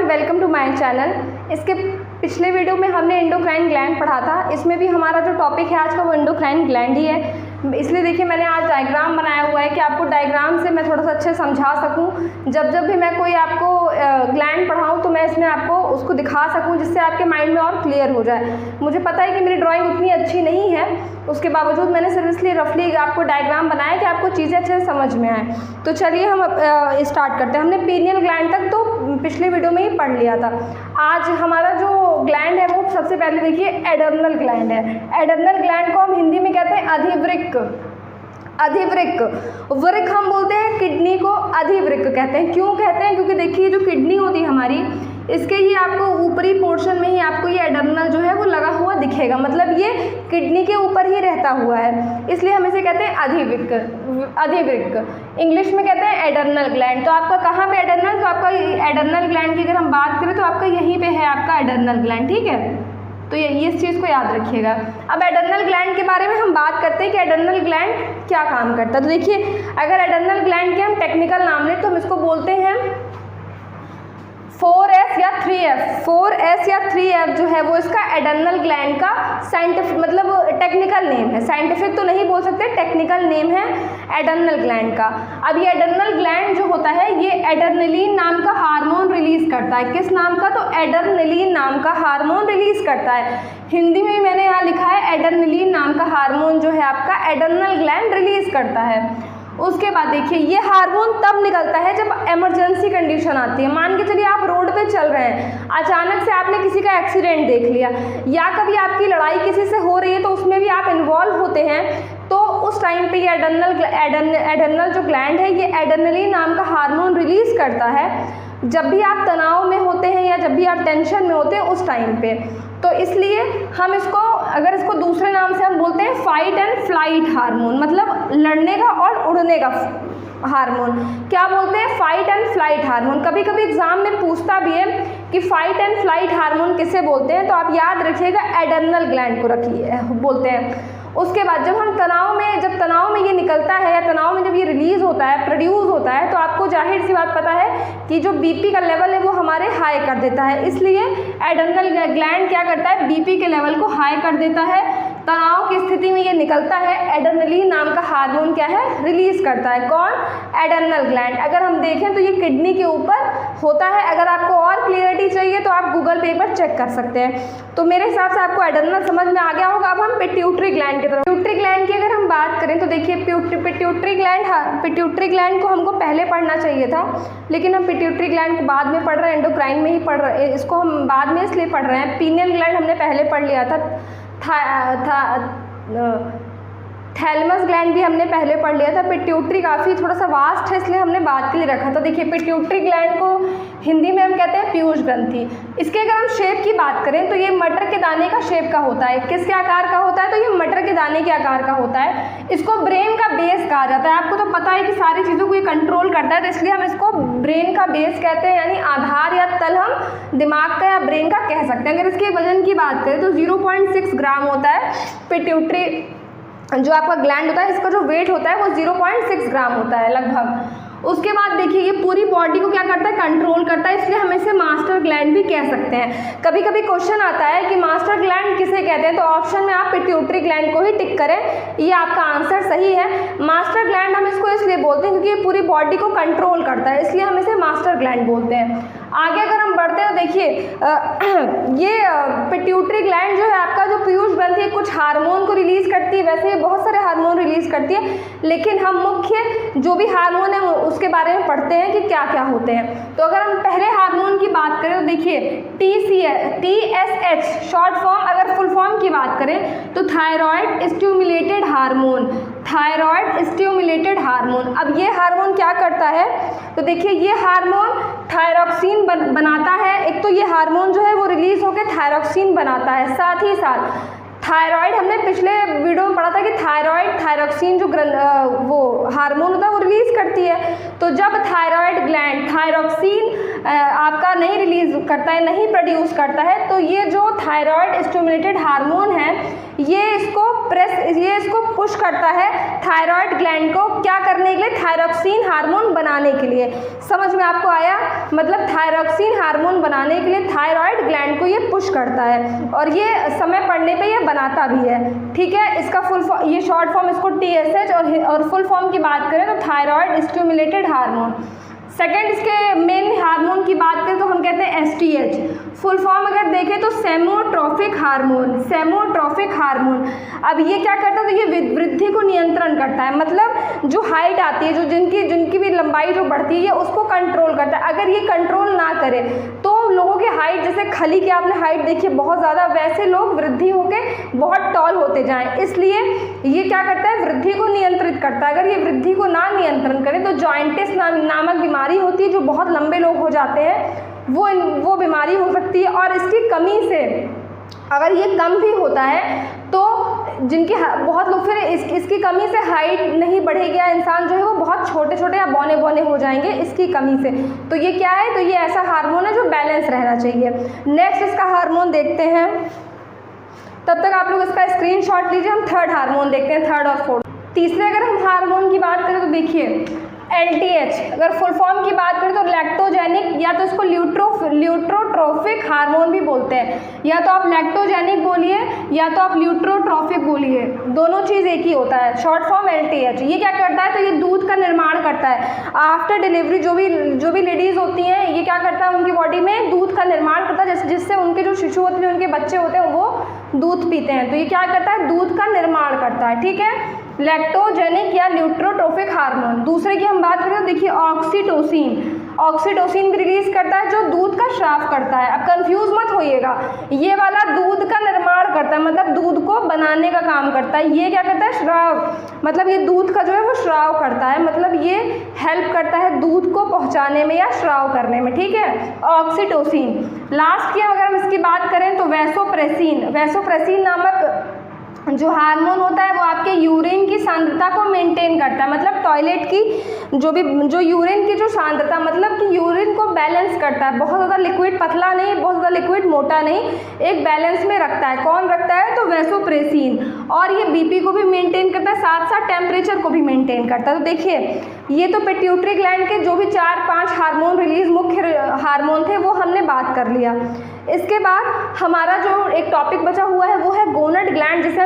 Welcome to my channel. इसके पिछले video में हमने एंडोक्राइन ग्लैंड पढ़ा था। इसमें भी हमारा जो टॉपिक है आज का वो एंडोक्राइन ग्लैंड ही है। इसलिए देखिए मैंने आज डायग्राम बनाया हुआ है कि आपको डायग्राम से मैं थोड़ा सा अच्छे समझा सकूं। जब भी मैं कोई आपको ग्लैंड पढ़ाऊं तो मैं इसमें आपको उसको दिखा सकूं, जिससे आपके माइंड में और क्लियर हो जाए। मुझे पता है कि मेरी ड्राइंग उतनी अच्छी नहीं है, उसके बावजूद मैंने सिर्फ इसलिए रफली आपको डायग्राम बनाया कि आपको चीज़ें अच्छे से समझ में आए। तो चलिए हम स्टार्ट करते हैं। हमने पीनियल ग्लैंड तक तो पिछले वीडियो में ही पढ़ लिया था। आज हमारा जो ग्लैंड है वो सबसे पहले देखिए एडर्नल ग्लैंड है। एडर्नल ग्लैंड को हम हिंदी में कहते हैं अधिवृक्क। अधिवृक्क, वृक्क हम बोलते हैं किडनी को, अधिवृक्क कहते हैं। क्यों कहते हैं? क्योंकि देखिए जो किडनी होती है हमारी, इसके ही आपको ऊपरी पोर्शन में ही आपको ये एडर्नल जो है वो लगा हुआ दिखेगा, मतलब ये किडनी के ऊपर ही रहता हुआ है, इसलिए हम इसे कहते हैं अधिवृक्क। अधिवृक्क इंग्लिश में कहते हैं एडर्नल ग्लैंड। तो आपका कहाँ पे एडर्नल? तो आपका एडर्नल ग्लैंड की अगर हम बात करें तो आपका यहीं पे है आपका एडर्नल ग्लैंड, ठीक है। तो ये इस चीज़ को याद रखिएगा। अब एडर्नल ग्लैंड के बारे में हम बात करते हैं कि एडर्नल ग्लैंड क्या काम करता है। तो देखिए अगर एडर्नल ग्लैंड के हम टेक्निकल नाम लें तो हम इसको बोलते हैं 4S या 3F। 4S या 3F जो है वो इसका एडर्नल ग्लैंड का साइंटिफिक मतलब टेक्निकल नेम है। साइंटिफिक तो नहीं बोल सकते, टेक्निकल नेम है एडर्नल ग्लैंड का। अब ये एडर्नल ग्लैंड जो होता है ये एड्रेनलिन नाम का हार्मोन रिलीज करता है। किस नाम का? तो एड्रेनलिन नाम का हार्मोन रिलीज करता है। हिंदी में मैंने यहाँ लिखा है एड्रेनलिन नाम का हार्मोन जो है आपका एडर्नल ग्लैंड रिलीज करता है। उसके बाद देखिए ये हार्मोन तब निकलता है जब इमरजेंसी कंडीशन आती है। मान के चलिए आप रोड पे चल रहे हैं, अचानक से आपने किसी का एक्सीडेंट देख लिया, या कभी आपकी लड़ाई किसी से हो रही है तो उसमें भी आप इन्वॉल्व होते हैं, तो उस टाइम पे ये एडर्नल जो ग्लैंड है ये एड्रेनलिन नाम का हार्मोन रिलीज करता है जब भी आप तनाव में होते हैं या जब भी आप टेंशन में होते हैं उस टाइम पे। तो इसलिए हम इसको अगर इसको दूसरे नाम से हम बोलते हैं फाइट एंड फ्लाइट हार्मोन, मतलब लड़ने का और उड़ने का हार्मोन। क्या बोलते हैं? Fight and flight hormone. कभी कभी एग्जाम में पूछता भी है कि फाइट एंड फ्लाइट हार्मोन किसे बोलते हैं, तो आप याद रखिएगा एडर्नल ग्लैंड को रखिए बोलते हैं। उसके बाद जब तनाव में ये निकलता है या तनाव में जब ये रिलीज होता है, प्रोड्यूस होता है, तो आपको जाहिर सी बात पता है कि जो बीपी का लेवल है वो हमारे हाई कर देता है। इसलिए एडर्नल ग्लैंड क्या करता है? बीपी के लेवल को हाई कर देता है। तनाव की स्थिति में ये निकलता है, एड्रेनलिन नाम का हार्मोन क्या है? रिलीज करता है। कौन? Adrenal gland. अगर हम देखें तो ये किडनी के ऊपर होता है। अगर आपको और क्लियरिटी चाहिए तो आप गूगल पे पर चेक कर सकते हैं। तो मेरे हिसाब से आपको एडर्नल समझ में आ गया होगा। अब हम पिट्यूटरी ग्लैंड की तरफ। पिट्यूटरी ग्लैंड की अगर हम बात करें तो देखिए पिट्यूटरी ग्लैंड को हमको पहले पढ़ना चाहिए था, लेकिन हम पिट्यूटरी ग्लैंड को बाद में पढ़ रहे हैं, एंडोक्राइन में ही पढ़ रहे हैं। इसको हम बाद में इसलिए पढ़ रहे हैं। पीनियल ग्लैंड हमने पहले पढ़ लिया था, थैलेमस ग्लैंड भी हमने पहले पढ़ लिया था। पिट्यूटरी काफ़ी थोड़ा सा वास्ट है इसलिए हमने बात के लिए रखा था। देखिए पिट्यूटरी ग्लैंड को हिंदी में हम कहते हैं पीयूष ग्रंथि। इसके अगर हम शेप की बात करें तो ये मटर के दाने का शेप का होता है। किसके आकार का होता है? तो ये मटर के दाने के आकार का होता है। इसको ब्रेन का बेस कहा जाता है। आपको तो पता है कि सारी चीज़ों को ये कंट्रोल करता है, तो इसलिए हम इसको ब्रेन का बेस कहते हैं, यानी आधार या तल हम दिमाग का या ब्रेन का कह सकते हैं। अगर इसके वजन की बात करें तो 0.6 ग्राम होता है। पिट्यूटरी जो आपका ग्लैंड होता है इसका जो वेट होता है वो 0.6 ग्राम होता है लगभग। उसके बाद देखिए ये पूरी बॉडी को क्या करता है? कंट्रोल करता है, इसलिए हम इसे मास्टर ग्लैंड भी कह सकते हैं। कभी कभी क्वेश्चन आता है कि मास्टर ग्लैंड किसे कहते हैं, तो ऑप्शन में आप पिट्यूटरी ग्लैंड को ही टिक करें, ये आपका आंसर सही है। मास्टर ग्लैंड हम इसको इसलिए बोलते हैं क्योंकि ये पूरी बॉडी को कंट्रोल करता है, इसलिए हम इसे मास्टर ग्लैंड बोलते हैं। आगे अगर हम बढ़ते हैं तो देखिए ये पिट्यूटरी ग्लैंड जो है आपका जो पीयूष ग्रंथि है कुछ हार्मोन को रिलीज करती है। वैसे ये बहुत सारे हार्मोन रिलीज करती है, लेकिन हम मुख्य जो भी हार्मोन है उसके बारे में पढ़ते हैं कि क्या क्या होते हैं। तो अगर हम पहले हार्मोन की बात करें तो देखिए TSH शॉर्ट फॉर्म, अगर फुल फॉर्म की बात करें तो thyroid stimulated hormone. Thyroid stimulated hormone. अब ये हार्मोन क्या करता है? तो देखिए ये हार्मोन थायरॉक्सिन बनाता है। एक तो ये हार्मोन जो है वो रिलीज होकर थायरॉक्सिन बनाता है, साथ ही साथ थायराइड हमने पिछले वीडियो में पढ़ा था कि थायराइड थायरॉक्सिन जो वो हार्मोन होता है वो रिलीज करती है। तो जब थायराइड ग्लैंड थायरॉक्सिन आपका नहीं रिलीज करता है, नहीं प्रोड्यूस करता है, तो ये जो थायराइड स्टिमुलेटेड हार्मोन है ये इसको पुश करता है थायराइड ग्लैंड को क्या करने के लिए? थायरॉक्सिन हार्मोन बनाने के लिए। समझ में आपको आया? मतलब थायरॉक्सिन हार्मोन बनाने के लिए थायराइड ग्लैंड को ये पुश करता है और ये समय पड़ने पे ये बनाता भी है, ठीक है। इसका फुल फॉर्म, ये शॉर्ट फॉर्म इसको TSH और फुल फॉर्म की बात करें तो थायराइड स्टिमुलेटेड हार्मोन। सेकेंड, इसके मेन हार्मोन की बात करें तो हम कहते हैं STH। फुल फॉर्म अगर देखें तो सेमोट्रोफिक हार्मोन, सेमोट्रोफिक हार्मोन। अब ये क्या करता है, तो ये वृद्धि को नियंत्रण करता है, मतलब जो हाइट आती है, जो जिनकी भी लंबाई जो बढ़ती है, ये उसको कंट्रोल करता है। अगर ये कंट्रोल ना करे तो लोगों की हाइट, जैसे खली की आपने हाइट देखी है बहुत ज़्यादा, वैसे लोग वृद्धि होकर बहुत टॉल होते जाएं। इसलिए ये क्या करता है, वृद्धि को नियंत्रित करता है। अगर ये वृद्धि को ना नियंत्रण करे तो जॉइंटिस नामक बीमारी होती है, जो बहुत लंबे लोग हो जाते हैं, वो बीमारी हो सकती है। और इसकी कमी से अगर ये कम भी होता है तो जिनकी बहुत लोग फिर इसकी कमी से हाइट नहीं बढ़ेगी, या इंसान जो है वो बहुत छोटे छोटे या बौने बौने हो जाएंगे इसकी कमी से। तो ये क्या है, तो ये ऐसा हार्मोन है जो बैलेंस रहना चाहिए। नेक्स्ट इसका हार्मोन देखते हैं, तब तक आप लोग इसका स्क्रीनशॉट लीजिए। हम थर्ड हार्मोन देखते हैं, थर्ड और फोर्थ। तीसरे अगर हम हार्मोन की बात करें तो देखिए LTH, अगर फुल फॉर्म की बात करें तो लैक्टोजेनिक, या तो इसको ल्यूट्रोट्रोफिक हार्मोन भी बोलते हैं, या तो आप लैक्टोजेनिक बोलिए या तो आप ल्यूट्रोट्रोफिक बोलिए, दोनों चीज़ एक ही होता है। Short form LTH। ये क्या करता है, तो ये दूध का निर्माण करता है। आफ्टर डिलीवरी जो भी लेडीज़ होती हैं, ये क्या करता है, उनकी बॉडी में दूध का निर्माण करता है, जिससे उनके जो शिशु होते हैं, उनके बच्चे होते हैं, वो दूध पीते हैं। तो ये क्या करता है, दूध का निर्माण करता है, ठीक है। लैक्टोजेनिक या ल्यूट्रोट्रोफिक हार्मोन। दूसरे की हम बात करें तो देखिए ऑक्सीटोसिन भी रिलीज करता है, जो दूध का स्राव करता है। अब कंफ्यूज मत होइएगा, ये वाला दूध का निर्माण करता है, मतलब दूध को बनाने का काम करता है। ये क्या करता है, स्राव, मतलब ये दूध का जो है वो स्राव करता है, मतलब ये हेल्प करता है दूध को पहुंचाने में या स्राव करने में, ठीक है। ऑक्सीटोसिन। लास्ट की अगर हम इसकी बात करें तो वैसोप्रेसिन नामक जो हार्मोन होता है वो आपके यूरिन की सांद्रता को मेंटेन करता है, मतलब टॉयलेट की जो यूरिन की जो सांद्रता, मतलब कि यूरिन को बैलेंस करता है। बहुत ज़्यादा लिक्विड पतला नहीं, बहुत ज़्यादा लिक्विड मोटा नहीं, एक बैलेंस में रखता है। कौन रखता है, तो वैसोप्रेसिन। और ये BP को भी मेंटेन करता है, साथ साथ टेम्परेचर को भी मेंटेन करता है। तो देखिए ये तो पिट्यूटरी ग्लैंड के जो भी 4-5 हार्मोन रिलीज मुख्य हार्मोन थे वो हमने बात कर लिया। इसके बाद हमारा जो एक टॉपिक बचा हुआ है वो है गोनड ग्लैंड, जिसे